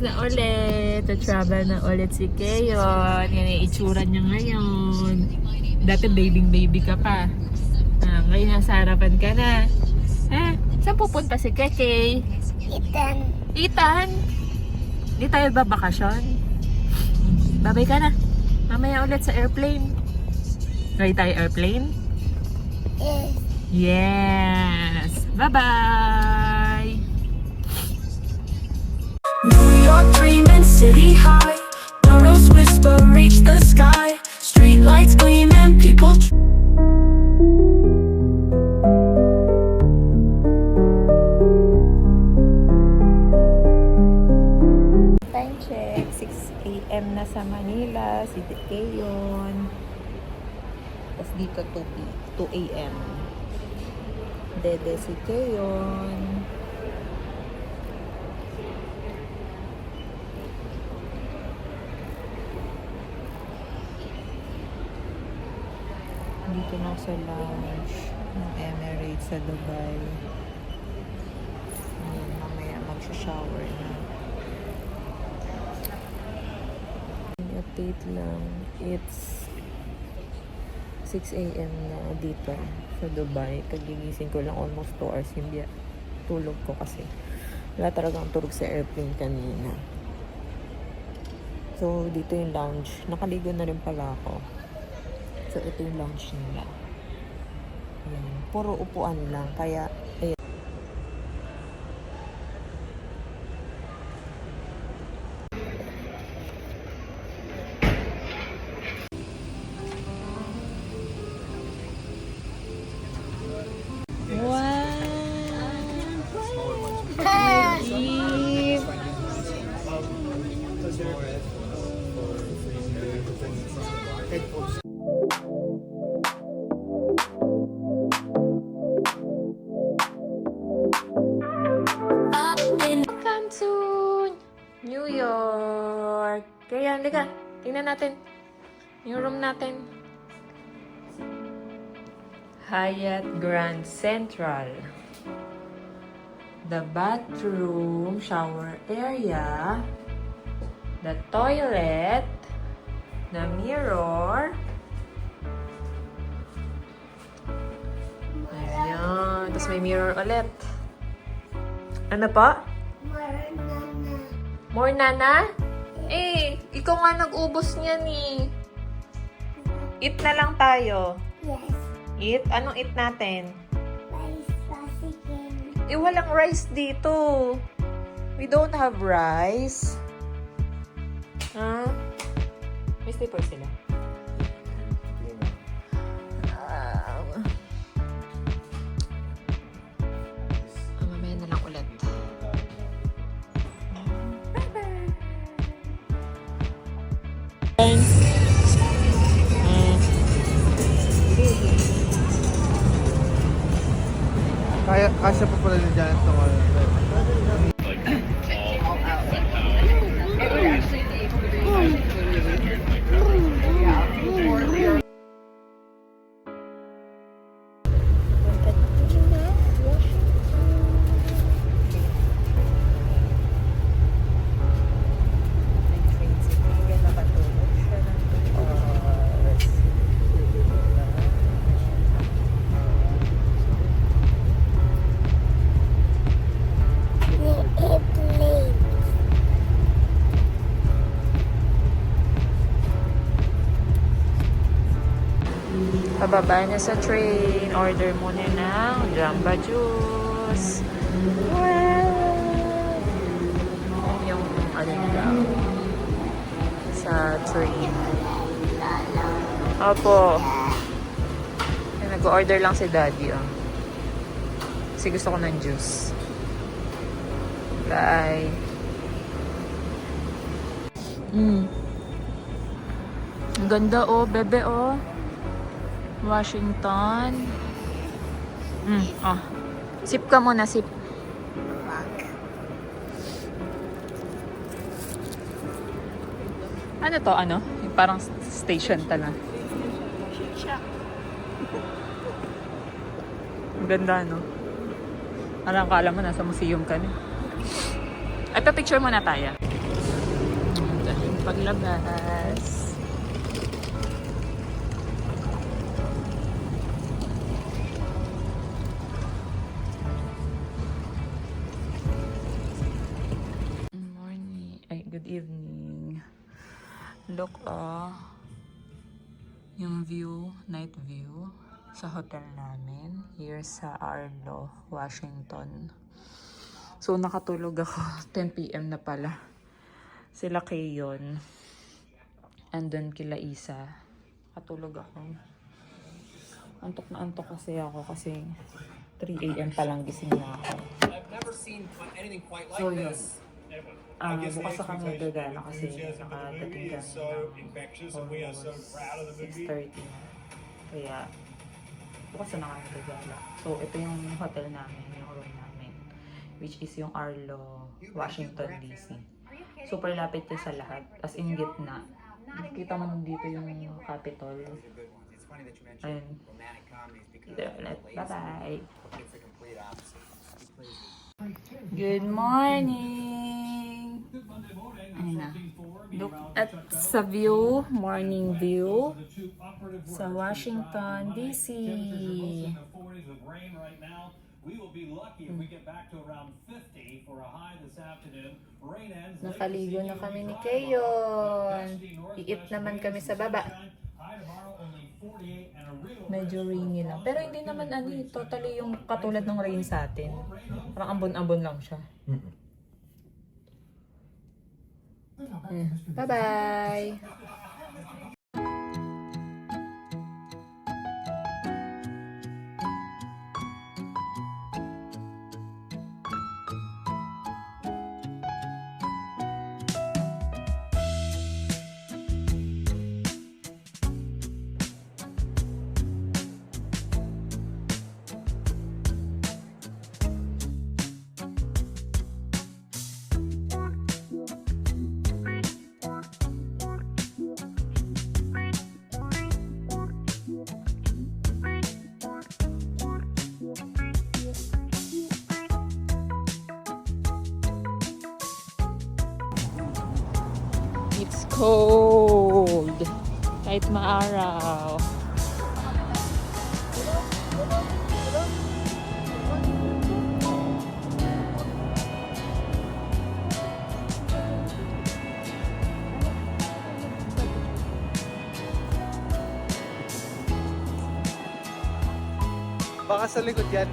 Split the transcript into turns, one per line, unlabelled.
na ulit. To-travel na ulit si Keyon. Yan yung itsura niya ngayon. Dati baby ka pa. Ngayon nasa harapan ka na. Saan pupunta si Keke? Itan? Di tayo babakasyon? Babay ka na. Mamaya ulit sa airplane. Ready tayo airplane? Yes! Bye-bye!
New York dreaming, city high. The rose whisper reach the sky. Street lights gleaming, people.
Time check, 6 AM na sa Manila, si Keyon. Tapos dito 2 AM. Dede si Keyon. Dito na sa lounge ng Emirates sa Dubai. Mamaya magsha-shower na. Update lang. It's 6 AM na dito sa Dubai. Kagigising ko lang almost 2 hours. Hindi tulog ko kasi wala talagang tulog sa airplane kanina. So, dito yung lounge. Nakaligo na rin pala ako. So, ito yung lounge nila. Ayan. Puro upuan lang. Kaya, ayan. Welcome to New York. Kaya, halika. Tingnan natin. Yung room natin. Hyatt Grand Central. The bathroom, shower area, the toilet, the mirror. Ayan. Tapos may mirror ulit. Ano pa? More nana? Ikaw nga nag-ubos niyan eh. Eat na lang tayo.
Yes.
Eat? Anong eat natin?
Rice, chicken.
Walang rice dito. We don't have rice. May slipper sila. Mamaya na lang ulit.
Kasya pa pala ni Janet ng
Pababa na sa train. Order muna ng Jamba Juice. Wow! Yung ano nila sa train. Opo. Nag-order lang si Daddy. Kasi gusto ko ng juice. Bye. Ang ganda bebe Washington. Sip ka muna, sip. Ano to, ano? Yung parang station tala. Ang ganda, no? Parang kala mo nasa museum ka na. Ito, picture muna tayo. paglabas. Morning. Ay, good evening. Look, yung view, night view sa hotel namin here sa Arlo, Washington. So, nakatulog ako. 10 p.m. na pala. Sila Kayon. Andun kila Isa. Katulog ako. Antok na antok kasi ako kasi 3 a.m. pa lang gising na ako.
I've never seen anything quite like
So, yun.
this.
Bukas na kami gagala kasi nakadating kami ng 6:30 na. Kaya, bukas na kami gagala. So, ito yung hotel namin, yung room namin. Which is yung Arlo, Washington, D.C. Super lapit yun sa lahat. As in, gitna. Kita mo nung dito yung Capitol. Ayun. Dito ulit. Bye-bye! Good morning! Ayun na. Look at sa view, morning view sa Washington, D.C. Nakaligo na kami ni Kayon. Iit naman kami sa baba. Medyo rainy lang. Pero hindi naman totally yung katulad ng rain sa atin. Parang ambon-ambon lang siya. Bye-bye! It's cold. Kahit maaraw.
Baka sa likod yan.